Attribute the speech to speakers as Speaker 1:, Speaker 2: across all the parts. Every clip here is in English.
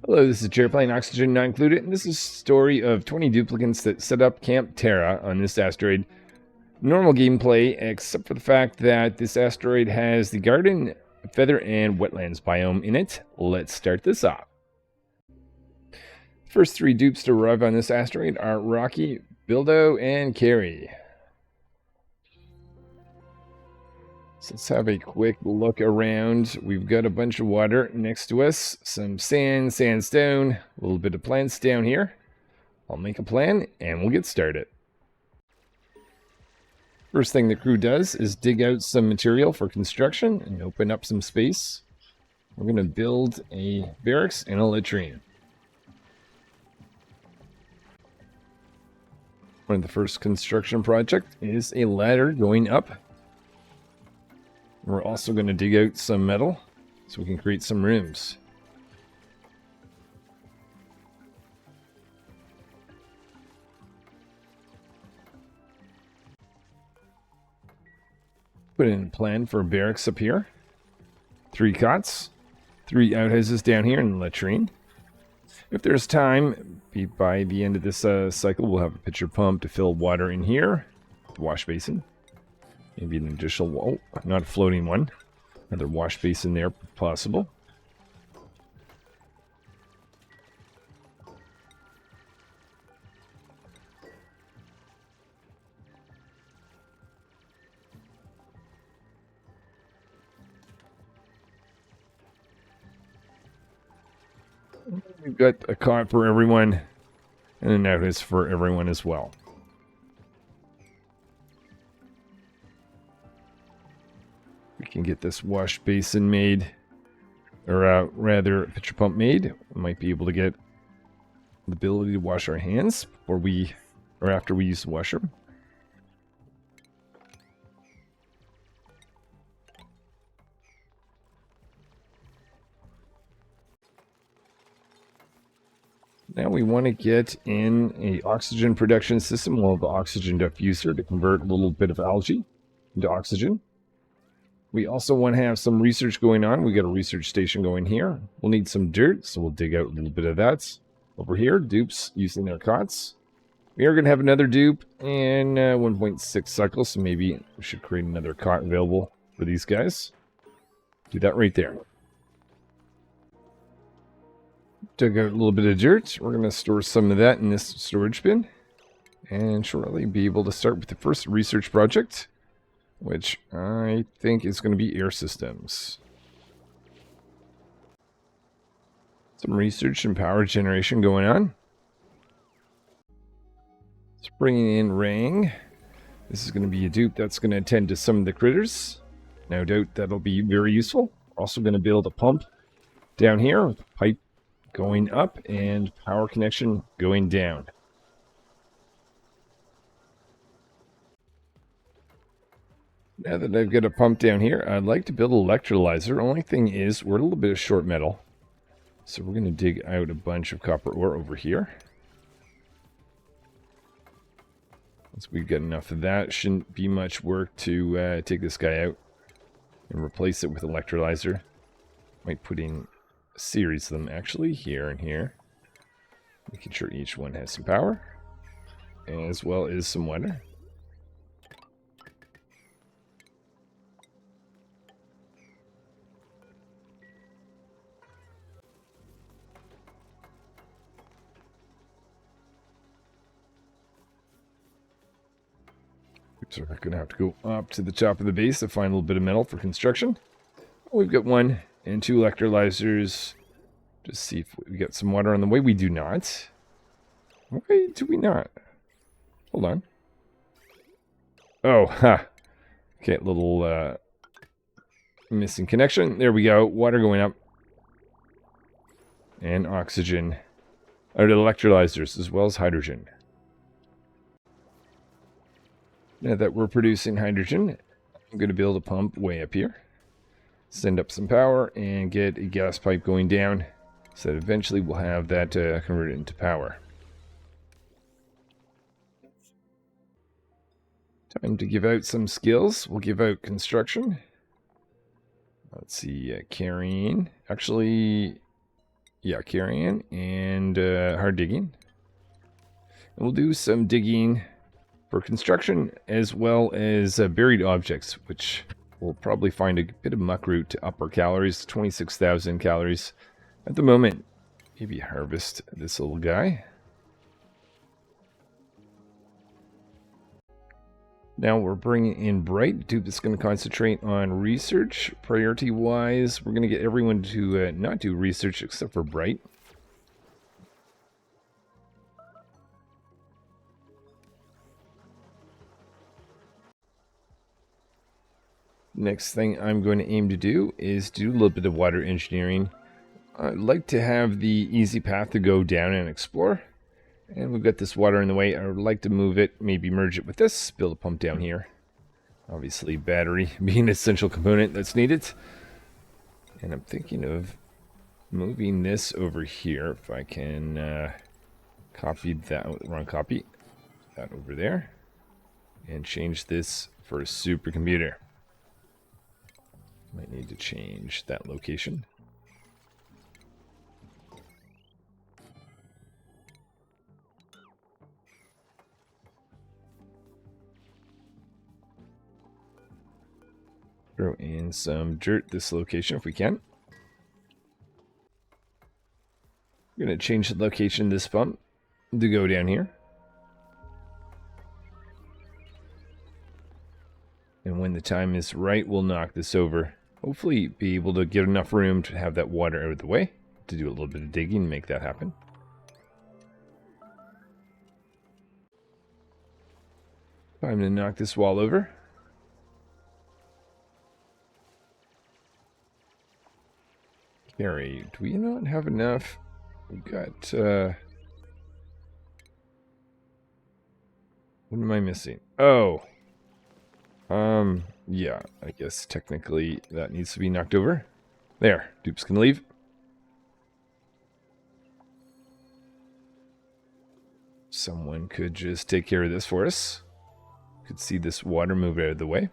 Speaker 1: Hello, this is Terra playing Oxygen Not Included, and this is a story of 20 duplicants that set up Camp Terra on this asteroid. Normal gameplay, except for the fact that this asteroid has the garden, feather, and wetlands biome in it. Let's start this off. First three dupes to arrive on this asteroid are Rocky, Bildo, and Carrie. So let's have a quick look around. We've got a bunch of water next to us, some sand, sandstone, a little bit of plants down here. I'll make a plan and we'll get started. First thing the crew does is dig out some material for construction and open up some space. We're going to build a barracks and a latrine. One of the first construction project is a ladder going up. We're also going to dig out some metal so we can create some rooms. Put in a plan for a barracks up here. 3 cots, 3 outhouses down here in the latrine. If there's time, by the end of this cycle, we'll have a pitcher pump to fill water in here. The wash basin. Maybe an additional wall, not a floating one. Another wash basin there, possible. We've got a cot for everyone, and an outhouse for everyone as well. We can get this wash basin made, or rather pitcher pump made. We might be able to get the ability to wash our hands before or after we use the washroom. Now we want to get in a oxygen production system. We'll have the oxygen diffuser to convert a little bit of algae into oxygen. We also want to have some research going on. We got a research station going here. We'll need some dirt, so we'll dig out a little bit of that. Over here, dupes using their cots. We are going to have another dupe in 1.6 cycles, so maybe we should create another cot available for these guys. Do that right there. Dug out a little bit of dirt. We're going to store some of that in this storage bin. And shortly be able to start with the first research project, which I think is going to be air systems. Some research and power generation going on. It's bringing in Rang. This is going to be a dupe that's going to attend to some of the critters. No doubt that'll be very useful. We're also going to build a pump down here with a pipe going up and power connection going down. Now that I've got a pump down here, I'd like to build an electrolyzer. Only thing is, we're a little bit of short metal. So we're going to dig out a bunch of copper ore over here. Once we've got enough of that, shouldn't be much work to take this guy out and replace it with electrolyzer. Might put in a series of them, actually, here and here. Making sure each one has some power, as well as some water. So we're going to have to go up to the top of the base to find a little bit of metal for construction. We've got 1 and 2 electrolyzers. Just see if we got some water on the way. We do not. Why do we not? Hold on. Oh, ha. Okay, little missing connection. There we go. Water going up. And oxygen. Out of electrolyzers as well as hydrogen. Now that we're producing hydrogen, I'm going to build a pump way up here. Send up some power and get a gas pipe going down so that eventually we'll have that converted into power. Time to give out some skills. We'll give out construction. Let's see, carrying. Actually, Yeah, carrion and hard digging. And we'll do some digging for construction as well as buried objects, which we'll probably find a bit of muck root to up our calories, 26,000 calories at the moment. Maybe harvest this little guy. Now we're bringing in Bright. Dupe is going to concentrate on research. Priority-wise, we're going to get everyone to not do research except for Bright. Next thing I'm going to aim to do is do a little bit of water engineering. I'd like to have the easy path to go down and explore. And we've got this water in the way. I would like to move it, maybe merge it with this, build a pump down here. Obviously, battery being an essential component that's needed. And I'm thinking of moving this over here. If I can copy that, wrong copy, that over there. And change this for a supercomputer. Might need to change that location. Throw in some dirt this location if we can. We're going to change the location of this pump to go down here. And when the time is right, we'll knock this over. Hopefully be able to get enough room to have that water out of the way to do a little bit of digging and make that happen. Time to knock this wall over. Carry, do we not have enough? We've got, what am I missing? Oh. Yeah, I guess technically that needs to be knocked over. There, Dupes can leave. Someone could just take care of this for us. Could see this water move out of the way.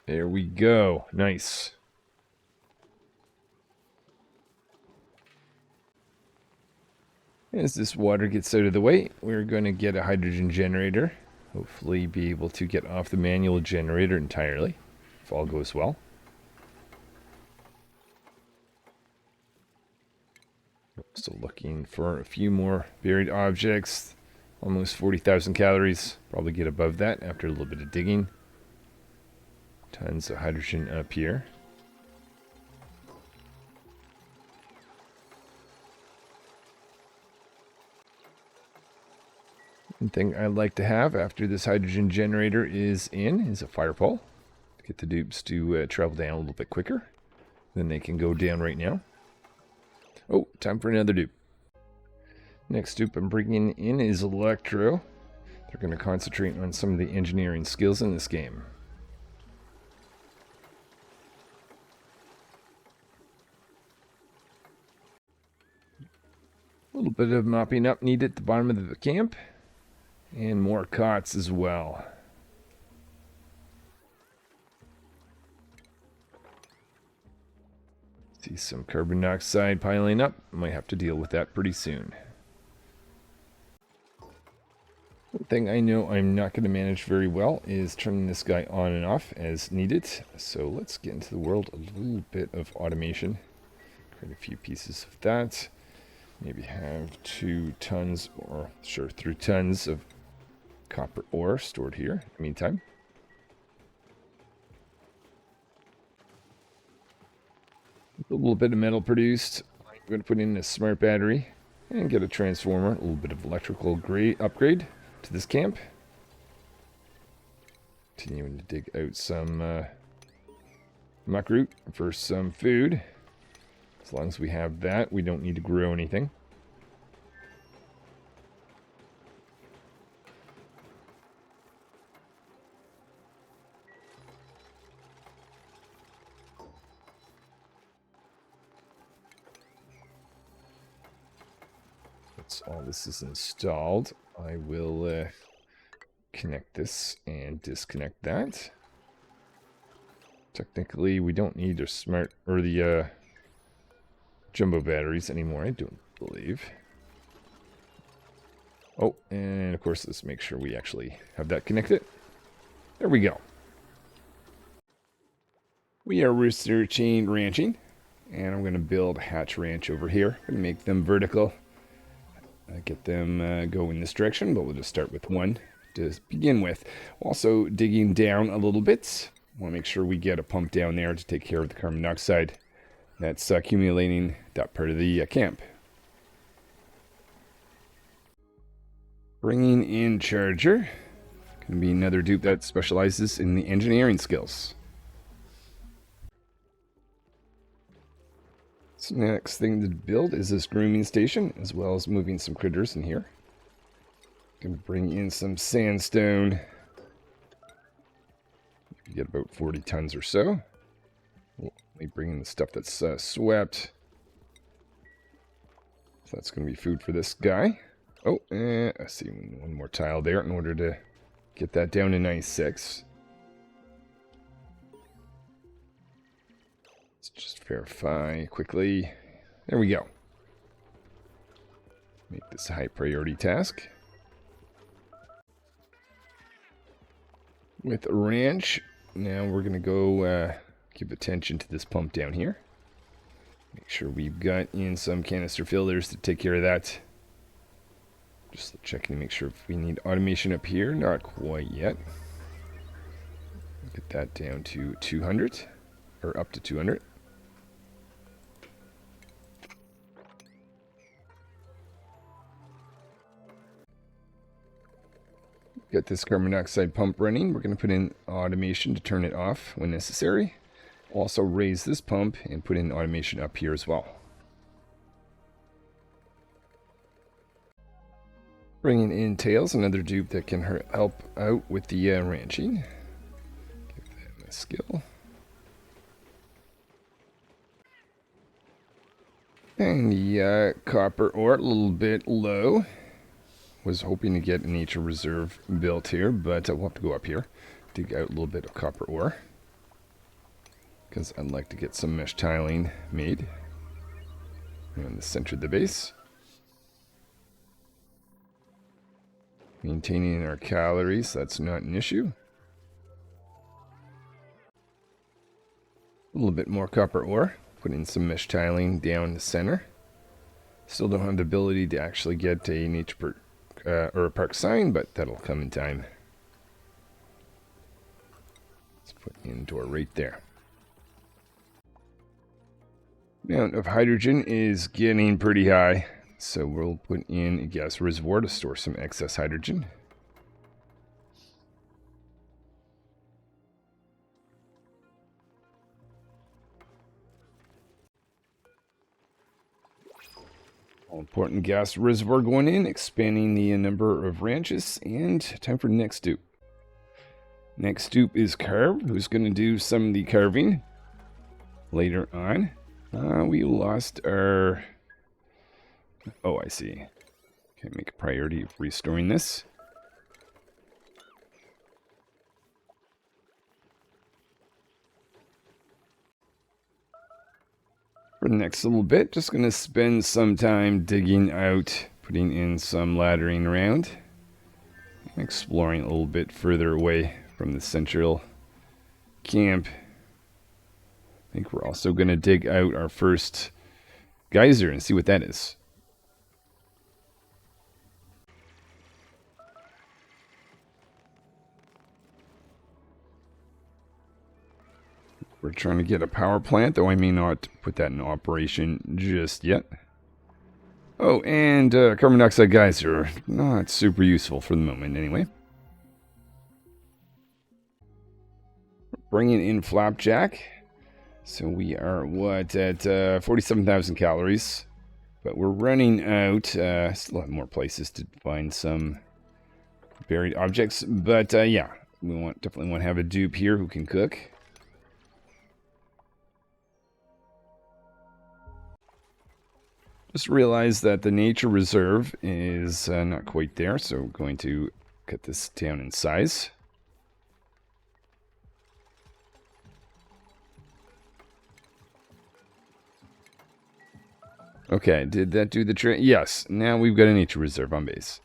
Speaker 1: There we go. Nice. As this water gets out of the way, we're going to get a hydrogen generator. Hopefully be able to get off the manual generator entirely, if all goes well. Still looking for a few more buried objects. Almost 40,000 calories. Probably get above that after a little bit of digging. Tons of hydrogen up here. One thing I'd like to have after this hydrogen generator is a fire pole. Get the dupes to travel down a little bit quicker. Then they can go down right now. Oh, time for another dupe. Next dupe I'm bringing in is Electro. They're going to concentrate on some of the engineering skills in this game. A little bit of mopping up needed at the bottom of the camp. And more cots as well. See some carbon dioxide piling up. Might have to deal with that pretty soon. One thing I know I'm not going to manage very well is turning this guy on and off as needed. So let's get into the world a little bit of automation. Create a few pieces of that. Maybe have 2 tons or sure 3 tons of copper ore stored here in the meantime. A little bit of metal produced. I'm going to put in a smart battery and get a transformer, a little bit of electrical upgrade to this camp. Continuing to dig out some muck root for some food. As long as we have that, we don't need to grow anything. Once all this is installed, I will connect this and disconnect that. Technically, we don't need the smart or the jumbo batteries anymore, I don't believe. Oh, and of course, let's make sure we actually have that connected. There we go. We are researching ranching, and I'm going to build a hatch ranch over here and make them vertical. Get them go in this direction, but we'll just start with one to begin with. Also digging down a little bit. Want to make sure we get a pump down there to take care of the carbon dioxide that's accumulating that part of the camp. Bringing in Charger. Going to be another dupe that specializes in the engineering skills. So next thing to build is this grooming station, as well as moving some critters in here. Going to bring in some sandstone. You get about 40 tons or so. We'll bring in the stuff that's swept. So that's going to be food for this guy. Oh, I see one more tile there in order to get that down to 96. Let's just verify quickly. There we go. Make this a high priority task. With ranch, now we're going to go give attention to this pump down here. Make sure we've got in some canister fillers to take care of that. Just checking to make sure if we need automation up here. Not quite yet. Get that down to 200, or up to 200. Get this carbon dioxide pump running. We're going to put in automation to turn it off when necessary. Also raise this pump and put in automation up here as well. Bringing in Tails, another dupe that can help out with the ranching. Give them a skill. And the copper ore, a little bit low. Was hoping to get a nature reserve built here, but we'll have to go up here. Dig out a little bit of copper ore. Because I'd like to get some mesh tiling made. In the center of the base. Maintaining our calories, that's not an issue. A little bit more copper ore. Put in some mesh tiling down the center. Still don't have the ability to actually get a nature park, or a park sign, but that'll come in time. Let's put in door right there. Amount of hydrogen is getting pretty high. So we'll put in a gas reservoir to store some excess hydrogen. All important gas reservoir going in, expanding the number of ranches, and time for the next dupe. Next dupe is Carve, who's going to do some of the carving later on. We lost our... Oh, I see. Okay, make a priority of restoring this. For the next little bit, just going to spend some time digging out, putting in some laddering around, exploring a little bit further away from the central camp. I think we're also going to dig out our first geyser and see what that is. We're trying to get a power plant, though I may not put that in operation just yet. Oh, and carbon dioxide geyser. Not super useful for the moment, anyway. Bringing in Flapjack. So we are, what, at 47,000 calories. But we're running out. Still have more places to find some buried objects. But, yeah, we definitely want to have a dupe here who can cook. Just realized that the nature reserve is not quite there, so we're going to cut this down in size.
Speaker 2: Okay, did that do the trick? Yes, now we've got a nature reserve on base.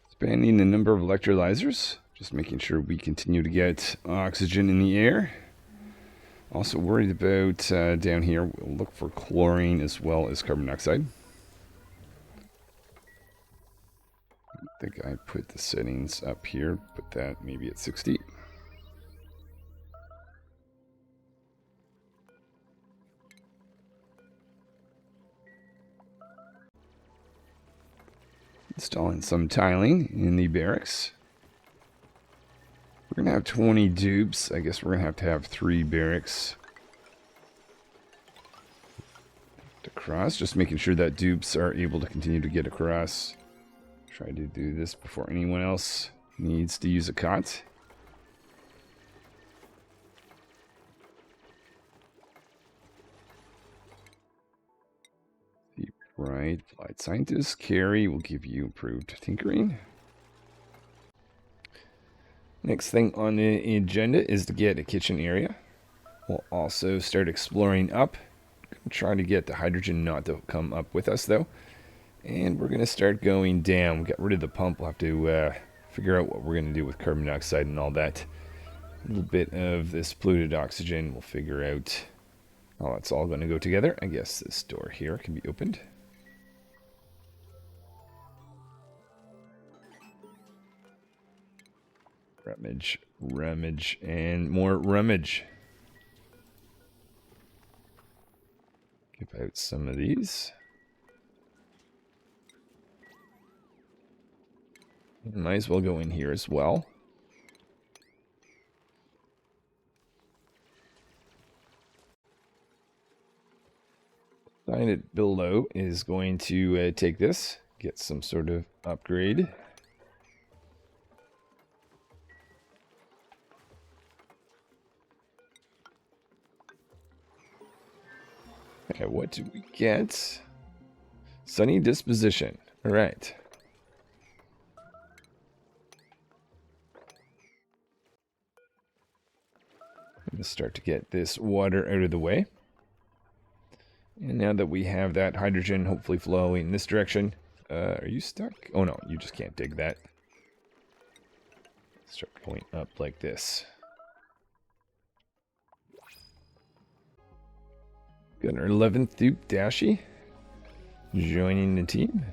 Speaker 2: Expanding the number of electrolyzers. Just making sure we continue to get oxygen in the air. Also worried about down here. We'll look for chlorine as well as carbon dioxide. I think I put the settings up here. Put that maybe at 60. Installing some tiling in the barracks. We're going to have 20 dupes. I guess we're going to have 3 barracks. Across, just making sure that dupes are able to continue to get across. Try to do this before anyone else needs to use a cot. Right, applied scientist. Carry will give you improved tinkering. Next thing on the agenda is to get a kitchen area. We'll also start exploring up. Trying to get the hydrogen not to come up with us though. And we're going to start going down. Get rid of the pump. We'll have to figure out what we're going to do with carbon dioxide and all that. A little bit of this polluted oxygen. We'll figure out how it's all going to go together. I guess this door here can be opened. Rummage, rummage, and more rummage. Give out some of these. Might as well go in here as well. Sign it below is going to take this, get some sort of upgrade. Okay, what do we get? Sunny disposition. All right. I'm going to start to get this water out of the way. And now that we have that hydrogen hopefully flowing in this direction. Are you stuck? Oh no, you just can't dig that. Start going up like this. Got our 11th dupe, Dashi, joining the team.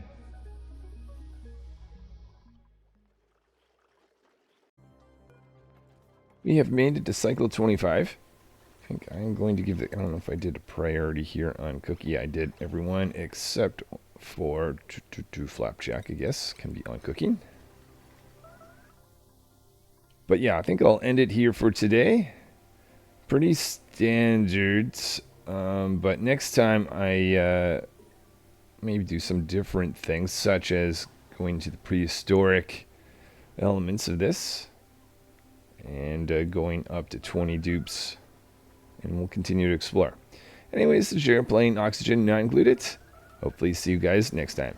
Speaker 2: We have made it to cycle 25. I think I'm going to give it, I don't know if I did a priority here on cookie. I did everyone except for Flapjack, I guess, can be on cooking. But yeah, I think I'll end it here for today. Pretty standard. But next time I maybe do some different things, such as going to the prehistoric elements of this and going up to 20 dupes, and we'll continue to explore. Anyways, this is Jared playing Oxygen Not Included. Hopefully see you guys next time.